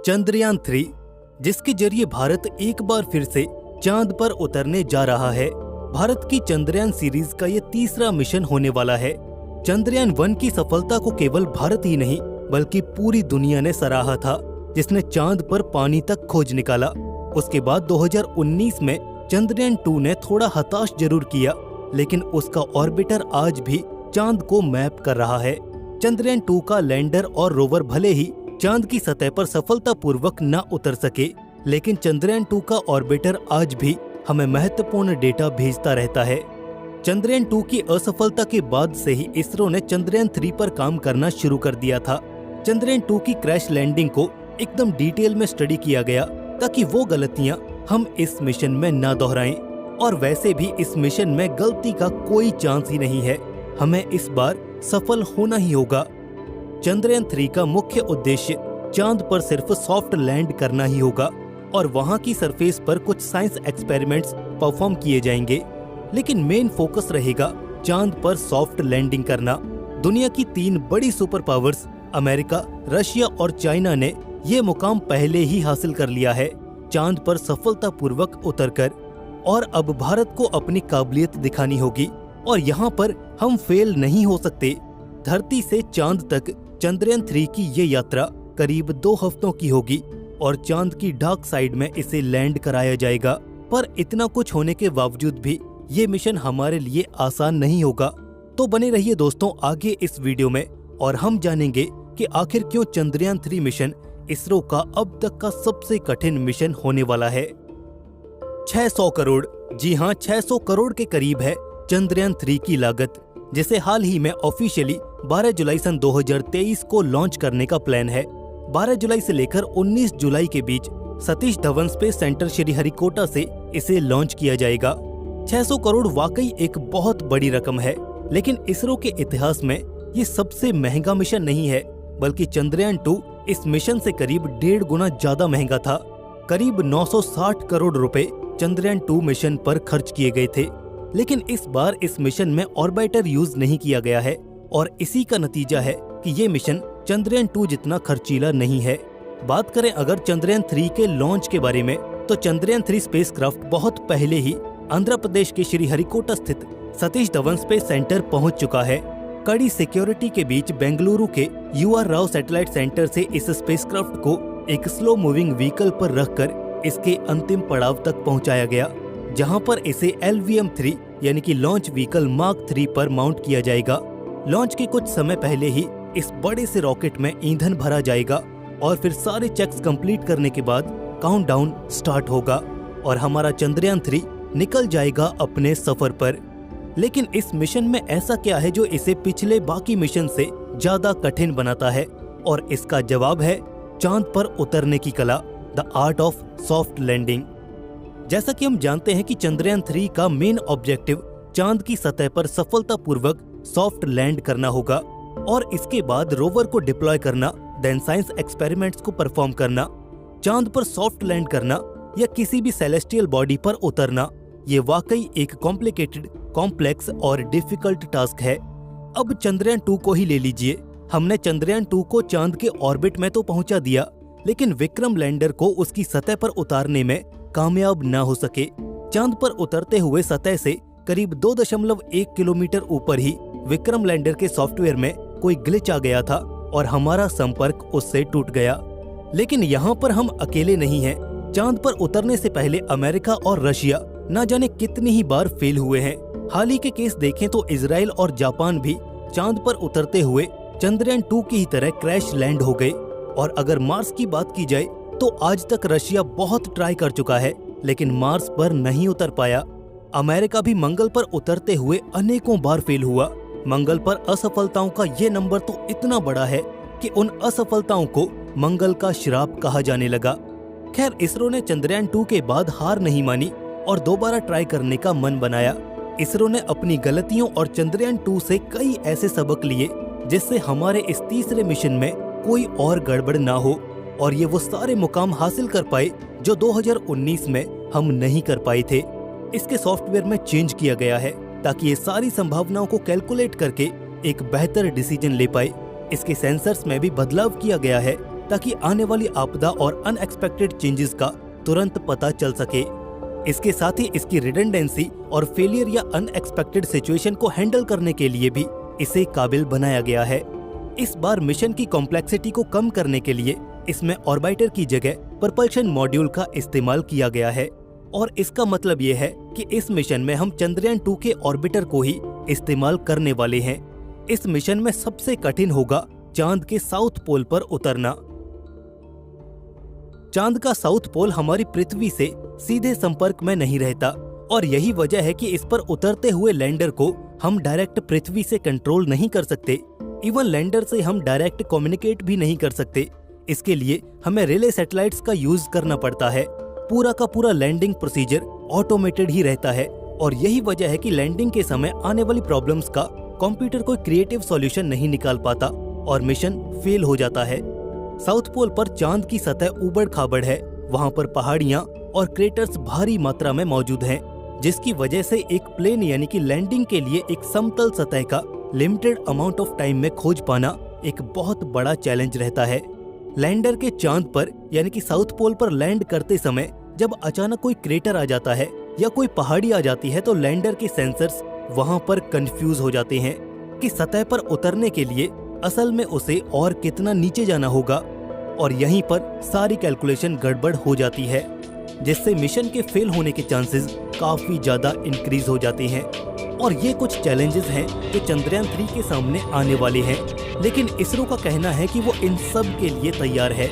चंद्रयान 3, जिसके जरिए भारत एक बार फिर से चांद पर उतरने जा रहा है। भारत की चंद्रयान सीरीज का ये तीसरा मिशन होने वाला है। चंद्रयान 1 की सफलता को केवल भारत ही नहीं बल्कि पूरी दुनिया ने सराहा था, जिसने चांद पर पानी तक खोज निकाला। उसके बाद 2019 में चंद्रयान 2 ने थोड़ा हताश जरूर किया, लेकिन उसका ऑर्बिटर आज भी चांद को मैप कर रहा है। चंद्रयान 2 का लैंडर और रोवर भले ही चांद की सतह पर सफलतापूर्वक न उतर सके, लेकिन चंद्रयान 2 का ऑर्बिटर आज भी हमें महत्वपूर्ण डेटा भेजता रहता है। चंद्रयान 2 की असफलता के बाद से ही इसरो ने चंद्रयान 3 पर काम करना शुरू कर दिया था। चंद्रयान 2 की क्रैश लैंडिंग को एकदम डिटेल में स्टडी किया गया ताकि वो गलतियां हम इस मिशन में न दोहराएं। और वैसे भी इस मिशन में गलती का कोई चांस ही नहीं है। हमें इस बार सफल होना ही होगा। चंद्रयान 3 का मुख्य उद्देश्य चांद पर सिर्फ सॉफ्ट लैंड करना ही होगा और वहां की सरफेस पर कुछ साइंस एक्सपेरिमेंट्स परफॉर्म किए जाएंगे, लेकिन मेन फोकस रहेगा चांद पर सॉफ्ट लैंडिंग करना। दुनिया की 3 बड़ी सुपर पावर्स अमेरिका, रशिया और चाइना ने ये मुकाम पहले ही हासिल कर लिया है, चांद पर सफलतापूर्वक उतरकर। और अब भारत को अपनी काबिलियत दिखानी होगी और यहाँ पर हम फेल नहीं हो सकते। धरती से चांद तक चंद्रयान 3 की ये यात्रा करीब 2 हफ्तों की होगी और चांद की डार्क साइड में इसे लैंड कराया जाएगा। पर इतना कुछ होने के बावजूद भी ये मिशन हमारे लिए आसान नहीं होगा। तो बने रहिए दोस्तों आगे इस वीडियो में और हम जानेंगे कि आखिर क्यों चंद्रयान 3 मिशन इसरो का अब तक का सबसे कठिन मिशन होने वाला है। 600 करोड़, जी हाँ 600 करोड़ के करीब है चंद्रयान 3 की लागत, जिसे हाल ही में ऑफिशियली 12 जुलाई सन 2023 को लॉन्च करने का प्लान है। 12 जुलाई से लेकर 19 जुलाई के बीच सतीश धवन स्पेस सेंटर श्रीहरिकोटा से इसे लॉन्च किया जाएगा। 600 करोड़ वाकई एक बहुत बड़ी रकम है, लेकिन इसरो के इतिहास में ये सबसे महंगा मिशन नहीं है, बल्कि चंद्रयान 2 इस मिशन से करीब 1.5 गुना ज्यादा महंगा था। करीब 960 करोड़ रुपए चंद्रयान 2 मिशन पर खर्च किए गए थे, लेकिन इस बार इस मिशन में ऑर्बिटर यूज नहीं किया गया है और इसी का नतीजा है कि ये मिशन चंद्रयान 2 जितना खर्चीला नहीं है। बात करें अगर चंद्रयान 3 के लॉन्च के बारे में, तो चंद्रयान 3 स्पेसक्राफ्ट बहुत पहले ही आंध्र प्रदेश के श्रीहरिकोटा स्थित सतीश धवन स्पेस सेंटर पहुंच चुका है। कड़ी सिक्योरिटी के बीच बेंगलुरु के UR राव सैटेलाइट सेंटर से इस स्पेसक्राफ्ट को एक स्लो मूविंग व्हीकल पर रखकर इसके अंतिम पड़ाव तक पहुंचाया गया, जहां पर इसे LVM-3 यानी कि लॉन्च व्हीकल मार्क 3 पर माउंट किया जाएगा। लॉन्च के कुछ समय पहले ही इस बड़े से रॉकेट में ईंधन भरा जाएगा और फिर सारे चेक्स कंप्लीट करने के बाद काउंटडाउन स्टार्ट होगा और हमारा चंद्रयान 3 निकल जाएगा अपने सफर पर। लेकिन इस मिशन में ऐसा क्या है जो इसे पिछले बाकी मिशन से ज्यादा कठिन बनाता है, और इसका जवाब है चांद पर उतरने की कला, the art of soft landing. जैसा कि हम जानते हैं कि चंद्रयान 3 का मेन ऑब्जेक्टिव चांद की सतह पर सफलतापूर्वक सॉफ्ट लैंड करना होगा और इसके बाद रोवर को डिप्लॉय करना, देन साइंस एक्सपेरिमेंट्स को परफॉर्म करना। चांद पर सॉफ्ट लैंड करना या किसी भी सेलेस्टियल बॉडी पर उतरना, ये वाकई एक कॉम्प्लिकेटेड, कॉम्प्लेक्स और डिफिकल्ट टास्क है। अब चंद्रयान 2 को ही ले लीजिए। हमने चंद्रयान 2 को चांद के ऑर्बिट में तो पहुंचा दिया, लेकिन विक्रम लैंडर को उसकी सतह पर उतारने में कामयाब न हो सके। चांद पर उतरते हुए सतह से करीब 2.1 किलोमीटर ऊपर ही विक्रम लैंडर के सॉफ्टवेयर में कोई ग्लिच आ गया था और हमारा संपर्क उससे टूट गया। लेकिन यहाँ पर हम अकेले नहीं हैं। चांद पर उतरने से पहले अमेरिका और रशिया न जाने कितनी ही बार फेल हुए हैं। हाल ही के केस देखें तो इजराइल और जापान भी चांद पर उतरते हुए चंद्रयान 2 की ही तरह क्रैश लैंड हो गए। और अगर मार्स की बात की जाए तो आज तक रशिया बहुत ट्राई कर चुका है, लेकिन मार्स पर नहीं उतर पाया। अमेरिका भी मंगल पर उतरते हुए अनेकों बार फेल हुआ। मंगल पर असफलताओं का ये नंबर तो इतना बड़ा है कि उन असफलताओं को मंगल का श्राप कहा जाने लगा। खैर, इसरो ने चंद्रयान 2 के बाद हार नहीं मानी और दोबारा ट्राई करने का मन बनाया। इसरो ने अपनी गलतियों और चंद्रयान 2 से कई ऐसे सबक लिए जिससे हमारे इस तीसरे मिशन में कोई और गड़बड़ ना हो और ये वो सारे मुकाम हासिल कर पाए जो 2019 में हम नहीं कर पाए थे। इसके सॉफ्टवेयर में चेंज किया गया है ताकि ये सारी संभावनाओं को कैलकुलेट करके एक बेहतर डिसीजन ले पाए। इसके सेंसर्स में भी बदलाव किया गया है ताकि आने वाली आपदा और अनएक्सपेक्टेड चेंजेस का तुरंत पता चल सके। इसके साथ ही इसकी रिडंडेंसी और फेलियर या अनएक्सपेक्टेड सिचुएशन को हैंडल करने के लिए भी इसे काबिल बनाया गया है। इस बार मिशन की कॉम्प्लेक्सिटी को कम करने के लिए इसमें ऑर्बिटर की जगह propulsion मॉड्यूल का इस्तेमाल किया गया है और इसका मतलब ये है कि इस मिशन में हम चंद्रयान 2 के ऑर्बिटर को ही इस्तेमाल करने वाले हैं। इस मिशन में सबसे कठिन होगा चांद के साउथ पोल पर उतरना। चांद का साउथ पोल हमारी पृथ्वी से सीधे संपर्क में नहीं रहता और यही वजह है कि इस पर उतरते हुए लैंडर को हम डायरेक्ट पृथ्वी से कंट्रोल नहीं कर सकते। इवन लैंडर से हम डायरेक्ट कम्युनिकेट भी नहीं कर सकते। इसके लिए हमें रिले सैटेलाइट्स का यूज करना पड़ता है। पूरा का पूरा लैंडिंग प्रोसीजर ऑटोमेटेड ही रहता है और यही वजह है कि लैंडिंग के समय आने वाली प्रॉब्लम्स का कंप्यूटर कोई क्रिएटिव सॉल्यूशन नहीं निकाल पाता और मिशन फेल हो जाता है। साउथ पोल पर चांद की सतह उबड़ खाबड़ है। वहाँ पर पहाड़ियाँ और क्रेटर्स भारी मात्रा में मौजूद हैं, जिसकी वजह से एक प्लेन यानी कि लैंडिंग के लिए एक समतल सतह का लिमिटेड अमाउंट ऑफ टाइम में खोज पाना एक बहुत बड़ा चैलेंज रहता है। लैंडर के चांद पर यानी कि साउथ पोल पर लैंड करते समय जब अचानक कोई क्रेटर आ जाता है या कोई पहाड़ी आ जाती है तो लैंडर के सेंसर्स वहां पर कंफ्यूज हो जाते हैं कि सतह पर उतरने के लिए असल में उसे और कितना नीचे जाना होगा और यहीं पर सारी कैलकुलेशन गड़बड़ हो जाती है, जिससे मिशन के फेल होने के चांसेस काफी ज्यादा इंक्रीज हो जाते हैं। और ये कुछ चैलेंजेस हैं जो चंद्रयान 3 के सामने आने वाले हैं, लेकिन इसरो का कहना है कि वो इन सब के लिए तैयार है।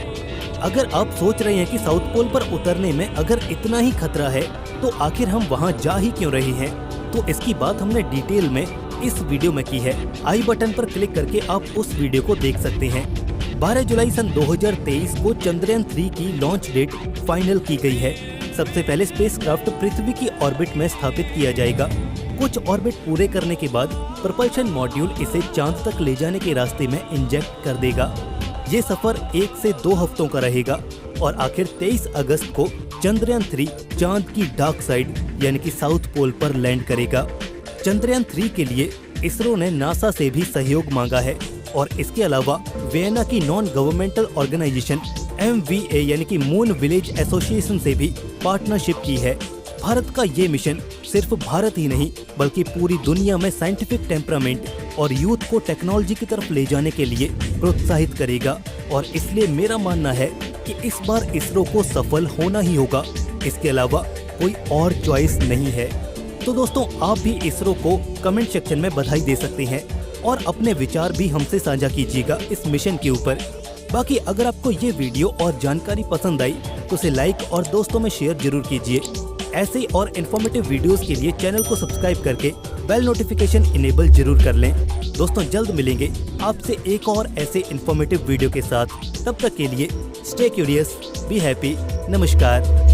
अगर आप सोच रहे हैं कि साउथ पोल पर उतरने में अगर इतना ही खतरा है तो आखिर हम वहां जा ही क्यों रहे हैं, तो इसकी बात हमने डिटेल में इस वीडियो में की है। आई बटन पर क्लिक करके आप उस वीडियो को देख सकते हैं। 12 जुलाई सन 2023 को चंद्रयान 3 की लॉन्च डेट फाइनल की गई है। सबसे पहले स्पेसक्राफ्ट पृथ्वी की ऑर्बिट में स्थापित किया जाएगा। कुछ ऑर्बिट पूरे करने के बाद propulsion मॉड्यूल इसे चांद तक ले जाने के रास्ते में इंजेक्ट कर देगा। ये सफर 1 से 2 हफ्तों का रहेगा और आखिर 23 अगस्त को चंद्रयान 3 चांद की डार्क साइड यानी कि साउथ पोल पर लैंड करेगा। चंद्रयान 3 के लिए इसरो ने नासा से भी सहयोग मांगा है और इसके अलावा वियना की नॉन गवर्नमेंटल ऑर्गेनाइजेशन MVA यानी कि मून विलेज एसोसिएशन से भी पार्टनरशिप की है। भारत का ये मिशन सिर्फ भारत ही नहीं बल्कि पूरी दुनिया में साइंटिफिक टेम्परामेंट और यूथ को टेक्नोलॉजी की तरफ ले जाने के लिए प्रोत्साहित करेगा और इसलिए मेरा मानना है कि इस बार इसरो को सफल होना ही होगा। इसके अलावा कोई और चॉइस नहीं है। तो दोस्तों, आप भी इसरो को कमेंट सेक्शन में बधाई दे सकते हैं और अपने विचार भी हमसे साझा कीजिएगा इस मिशन के ऊपर। बाकी अगर आपको ये वीडियो और जानकारी पसंद आई तो उसे लाइक और दोस्तों में शेयर जरूर कीजिए। ऐसे और इन्फॉर्मेटिव वीडियोस के लिए चैनल को सब्सक्राइब करके बेल नोटिफिकेशन इनेबल जरूर कर लें। दोस्तों, जल्द मिलेंगे आपसे एक और ऐसे इन्फॉर्मेटिव वीडियो के साथ। तब तक के लिए स्टे क्यूरियस, बी हैप्पी, नमस्कार।